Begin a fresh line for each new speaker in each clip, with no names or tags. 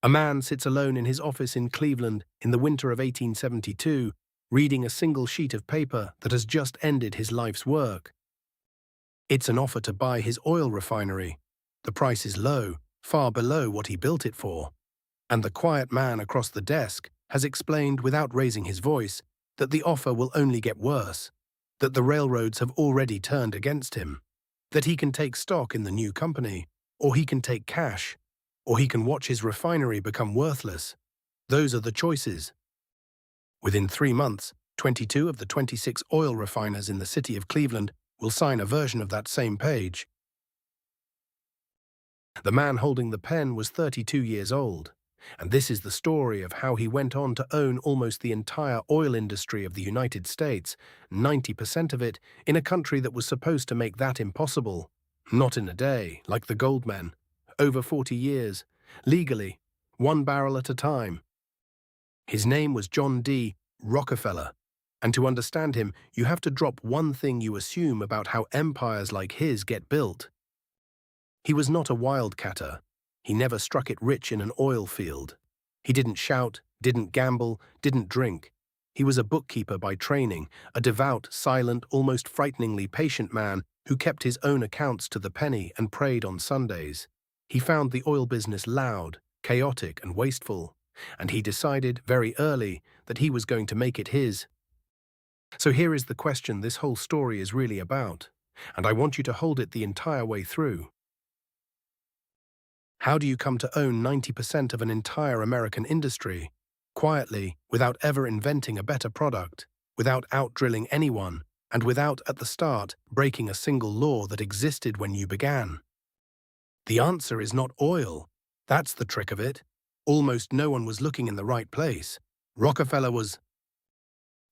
A man sits alone in his office in Cleveland in the winter of 1872, reading a single sheet of paper that has just ended his life's work. It's an offer to buy his oil refinery. The price is low, far below what he built it for. And the quiet man across the desk has explained without raising his voice that the offer will only get worse, that the railroads have already turned against him, that he can take stock in the new company, or he can take cash, or he can watch his refinery become worthless. Those are the choices. Within 3 months, 22 of the 26 oil refiners in the city of Cleveland will sign a version of that same page. The man holding the pen was 32 years old, and this is the story of how he went on to own almost the entire oil industry of the United States, 90% of it in a country that was supposed to make that impossible. Not in a day, like the gold men. Over 40 years, legally, 1 barrel at a time. His name was John D. Rockefeller, and to understand him, you have to drop one thing you assume about how empires like his get built. He was not a wildcatter. He never struck it rich in an oil field. He didn't shout, didn't gamble, didn't drink. He was a bookkeeper by training, a devout, silent, almost frighteningly patient man who kept his own accounts to the penny and prayed on Sundays. He found the oil business loud, chaotic, and wasteful, and he decided very early that he was going to make it his. So here is the question this whole story is really about, and I want you to hold it the entire way through. How do you come to own 90% of an entire American industry, quietly, without ever inventing a better product, without out-drilling anyone, and without, at the start, breaking a single law that existed when you began? The answer is not oil. That's the trick of it. Almost no one was looking in the right place. Rockefeller was.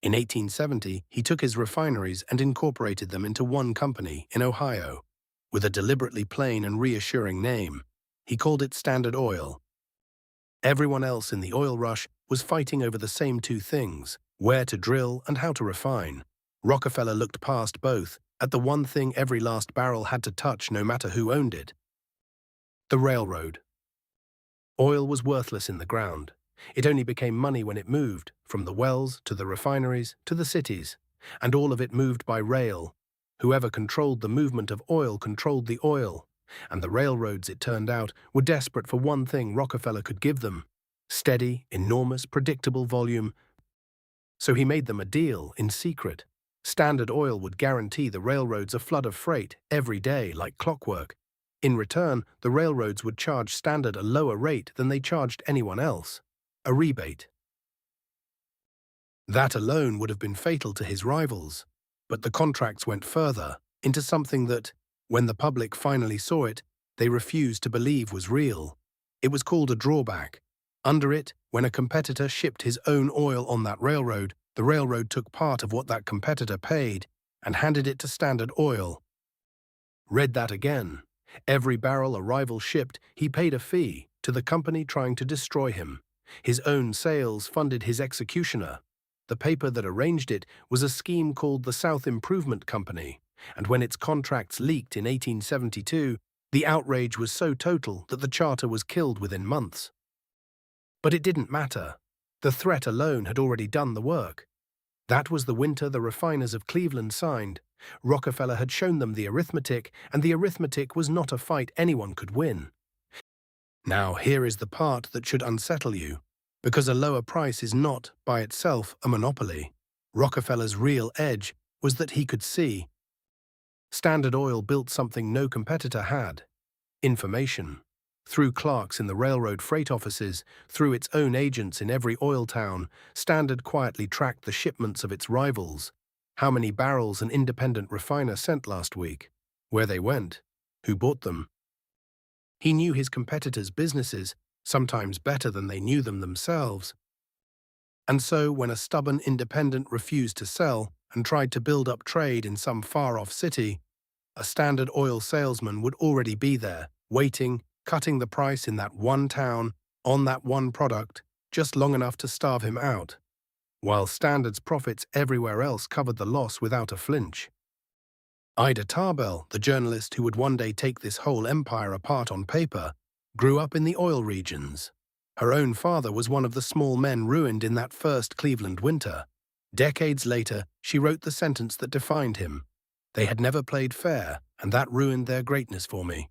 In 1870, he took his refineries and incorporated them into one company in Ohio, with a deliberately plain and reassuring name. He called it Standard Oil. Everyone else in the oil rush was fighting over the same two things, where to drill and how to refine. Rockefeller looked past both, at the one thing every last barrel had to touch no matter who owned it. The railroad. Oil was worthless in the ground. It only became money when it moved, from the wells to the refineries to the cities, and all of it moved by rail. Whoever controlled the movement of oil controlled the oil, and the railroads, it turned out, were desperate for one thing Rockefeller could give them: steady, enormous, predictable volume. So he made them a deal in secret. Standard Oil would guarantee the railroads a flood of freight every day like clockwork. In return, the railroads would charge Standard a lower rate than they charged anyone else, a rebate. That alone would have been fatal to his rivals, but the contracts went further, into something that, when the public finally saw it, they refused to believe was real. It was called a drawback. Under it, when a competitor shipped his own oil on that railroad, the railroad took part of what that competitor paid and handed it to Standard Oil. Read that again. Every barrel a rival shipped, he paid a fee to the company trying to destroy him. His own sales funded his executioner. The paper that arranged it was a scheme called the South Improvement Company, and when its contracts leaked in 1872, the outrage was so total that the charter was killed within months. But it didn't matter. The threat alone had already done the work. That was the winter the refiners of Cleveland signed. Rockefeller had shown them the arithmetic, and the arithmetic was not a fight anyone could win. Now here is the part that should unsettle you, because a lower price is not, by itself, a monopoly. Rockefeller's real edge was that he could see. Standard Oil built something no competitor had: information. Through clerks in the railroad freight offices, through its own agents in every oil town, Standard quietly tracked the shipments of its rivals. How many barrels an independent refiner sent last week, where they went, who bought them. He knew his competitors' businesses, sometimes better than they knew them themselves. And so when a stubborn independent refused to sell and tried to build up trade in some far-off city, a Standard Oil salesman would already be there, waiting, cutting the price in that one town, on that one product, just long enough to starve him out, while Standard's profits everywhere else covered the loss without a flinch. Ida Tarbell, the journalist who would one day take this whole empire apart on paper, grew up in the oil regions. Her own father was one of the small men ruined in that first Cleveland winter. Decades later, she wrote the sentence that defined him. They had never played fair, and that ruined their greatness for me.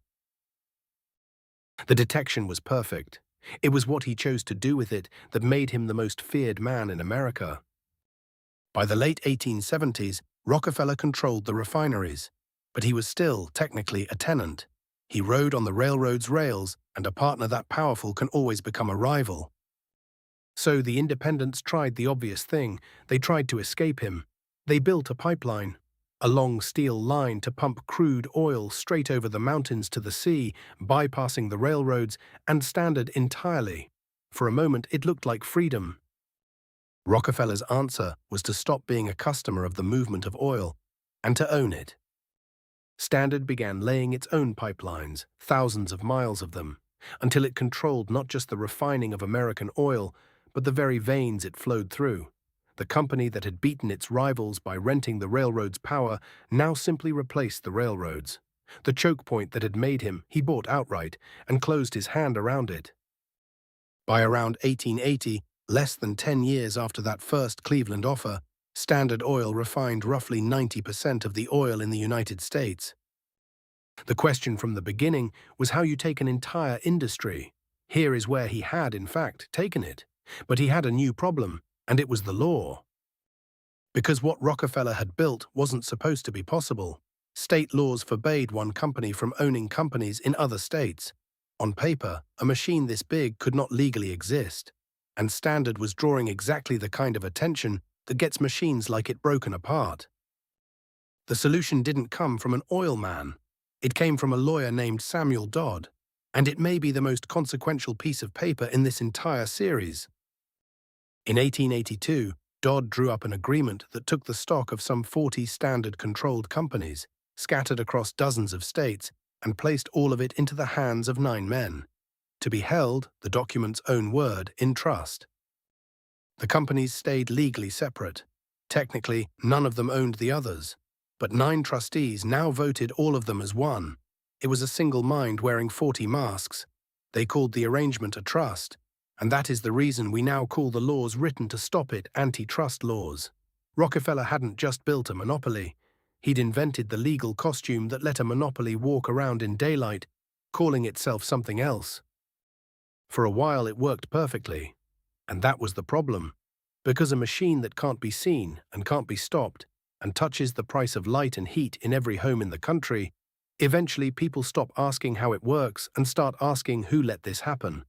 The detection was perfect. It was what he chose to do with it that made him the most feared man in America. By the late 1870s, Rockefeller controlled the refineries, but he was still, technically, a tenant. He rode on the railroad's rails, and a partner that powerful can always become a rival. So the independents tried the obvious thing. They tried to escape him. They built a pipeline, a long steel line to pump crude oil straight over the mountains to the sea, bypassing the railroads and Standard entirely. For a moment, it looked like freedom. Rockefeller's answer was to stop being a customer of the movement of oil and to own it. Standard began laying its own pipelines, thousands of miles of them, until it controlled not just the refining of American oil, but the very veins it flowed through. The company that had beaten its rivals by renting the railroad's power now simply replaced the railroads. The choke point that had made him, he bought outright and closed his hand around it. By around 1880, less than 10 years after that first Cleveland offer, Standard Oil refined roughly 90% of the oil in the United States. The question from the beginning was how you take an entire industry. Here is where he had, in fact, taken it. But he had a new problem, and it was the law. Because what Rockefeller had built wasn't supposed to be possible. State laws forbade one company from owning companies in other states. On paper, a machine this big could not legally exist, and Standard was drawing exactly the kind of attention that gets machines like it broken apart. The solution didn't come from an oil man. It came from a lawyer named Samuel Dodd, and it may be the most consequential piece of paper in this entire series. In 1882, Dodd drew up an agreement that took the stock of some 40 Standard-controlled companies, scattered across dozens of states, and placed all of it into the hands of 9 men, to be held, the document's own word, in trust. The companies stayed legally separate. Technically, none of them owned the others, but 9 trustees now voted all of them as one. It was a single mind wearing 40 masks. They called the arrangement a trust, and that is the reason we now call the laws written to stop it antitrust laws. Rockefeller hadn't just built a monopoly. He'd invented the legal costume that let a monopoly walk around in daylight, calling itself something else. For a while it worked perfectly, and that was the problem. Because a machine that can't be seen and can't be stopped and touches the price of light and heat in every home in the country, eventually people stop asking how it works and start asking who let this happen.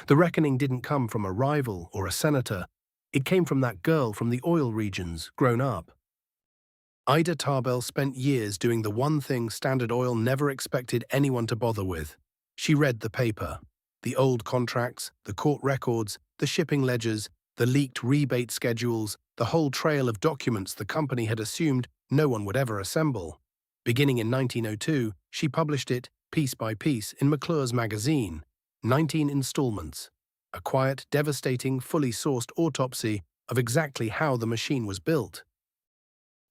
The reckoning didn't come from a rival or a senator. It came from that girl from the oil regions, grown up. Ida Tarbell spent years doing the one thing Standard Oil never expected anyone to bother with. She read the paper, the old contracts, the court records, the shipping ledgers, the leaked rebate schedules, the whole trail of documents the company had assumed no one would ever assemble. Beginning in 1902, she published it, piece by piece, in McClure's magazine, 19 installments, a quiet, devastating, fully sourced autopsy of exactly how the machine was built.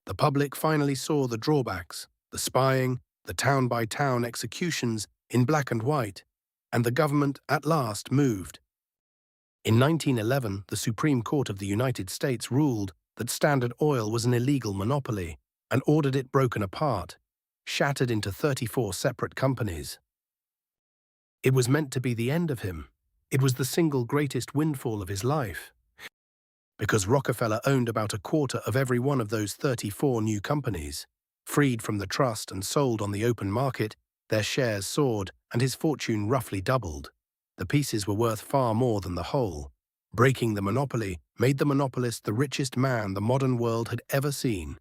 The public finally saw the drawbacks, the spying, the town-by-town executions in black and white, and the government at last moved. In 1911, the Supreme Court of the United States ruled that Standard Oil was an illegal monopoly and ordered it broken apart, shattered into 34 separate companies. It was meant to be the end of him. It was the single greatest windfall of his life. Because Rockefeller owned about a quarter of every one of those 34 new companies. Freed from the trust and sold on the open market, their shares soared and his fortune roughly doubled. The pieces were worth far more than the whole. Breaking the monopoly made the monopolist the richest man the modern world had ever seen.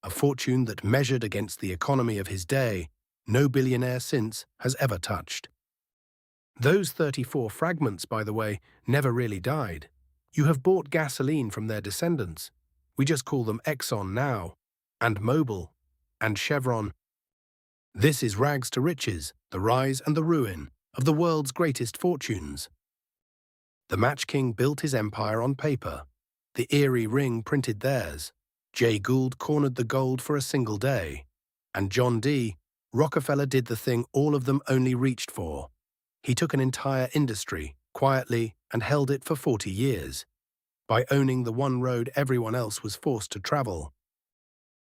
A fortune that, measured against the economy of his day, no billionaire since has ever touched. Those 34 fragments, by the way, never really died. You have bought gasoline from their descendants. We just call them Exxon now, and Mobil, and Chevron. This is rags to riches, the rise and the ruin of the world's greatest fortunes. The Match King built his empire on paper. The Erie Ring printed theirs. Jay Gould cornered the gold for a single day. And John D. Rockefeller did the thing all of them only reached for. He took an entire industry, quietly, and held it for 40 years, by owning the one road everyone else was forced to travel.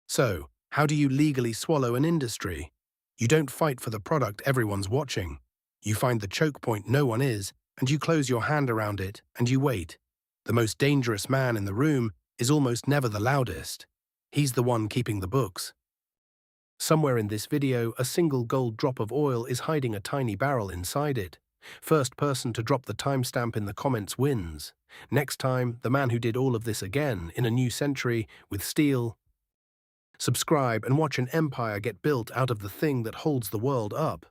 So, how do you legally swallow an industry? You don't fight for the product everyone's watching. You find the choke point no one is, and you close your hand around it, and you wait. The most dangerous man in the room is almost never the loudest. He's the one keeping the books. Somewhere in this video, a single gold drop of oil is hiding a tiny barrel inside it. First person to drop the timestamp in the comments wins. Next time, the man who did all of this again, in a new century, with steel. Subscribe and watch an empire get built out of the thing that holds the world up.